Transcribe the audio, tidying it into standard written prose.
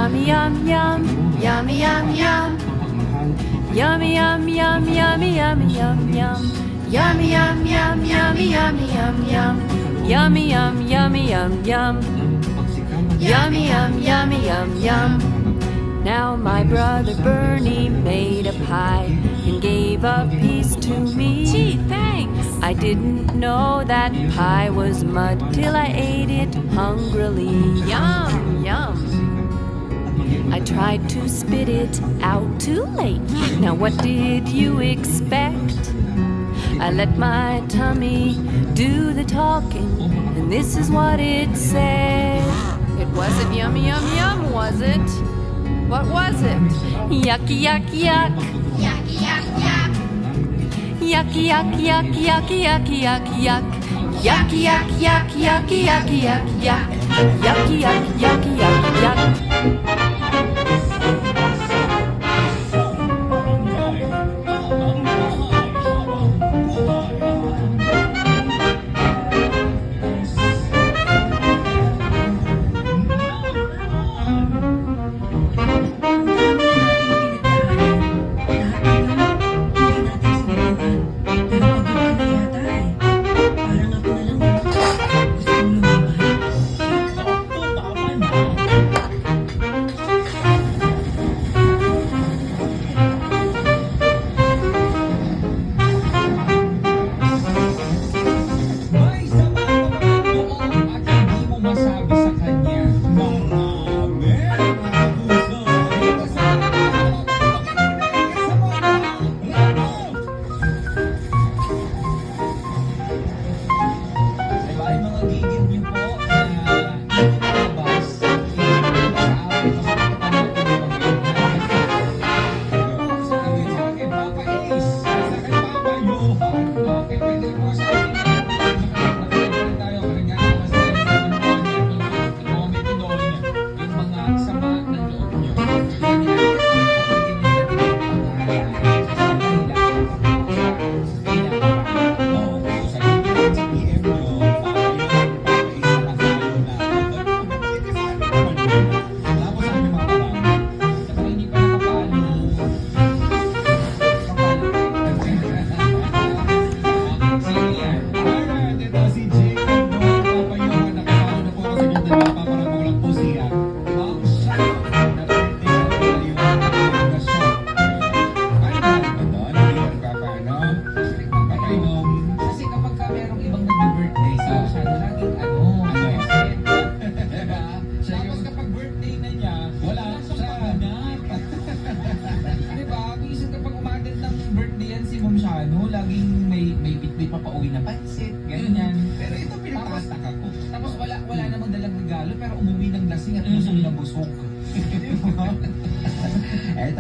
Yummy, yum, yum. Yummy, yum, yum. Yummy, yum, yum, yummy, yummy, yum, yum. Yummy, yum, yum, yummy, yummy, yum, yum. Yummy, yum, yummy, yum, yum. Yummy, yum, yummy, yum, yum. Now my brother Bernie made a pie and gave a piece to me. Gee, thanks. I didn't know that pie was mud till I ate it hungrily. Yum, yum. I tried to spit it out too late. Now what did you expect? I let my tummy do the talking, and this is what it said. It wasn't yummy, yum, yum, was it? What was it? Yucky, yuck, yuck. Yucky, yuck, yuck. Yucky, yuck, yuck, yucky, yucky, yuck, yuck. Yucky, yuck, yuck, yucky, yucky, yuck, yuck. Yucky, yuck, yucky, yuck, yuck. May sama ka ba doon at hindi mo masabi sa kanya? Marami ang puso. Dito sa diba, yung mga gigit niyo po na hindi lumabas, sa away mo sa sa kay Papa Ace, sa kay Papa Johan, okay, pwede po sa akin. Kasi kapag ka merong ibang nag-birthday, siya laging diba? Tapos kapag birthday na niya, wala siya. Diba? Minsan kapag umattend ng birthday yan si Ma'am Shano, laging may bitbit pa pauwi na pansit, ganyan. Pero ito pinapastaka ko. Tapos wala namang dalang regalo, pero umuwi ng lasing at busog na busog. Diba? Eto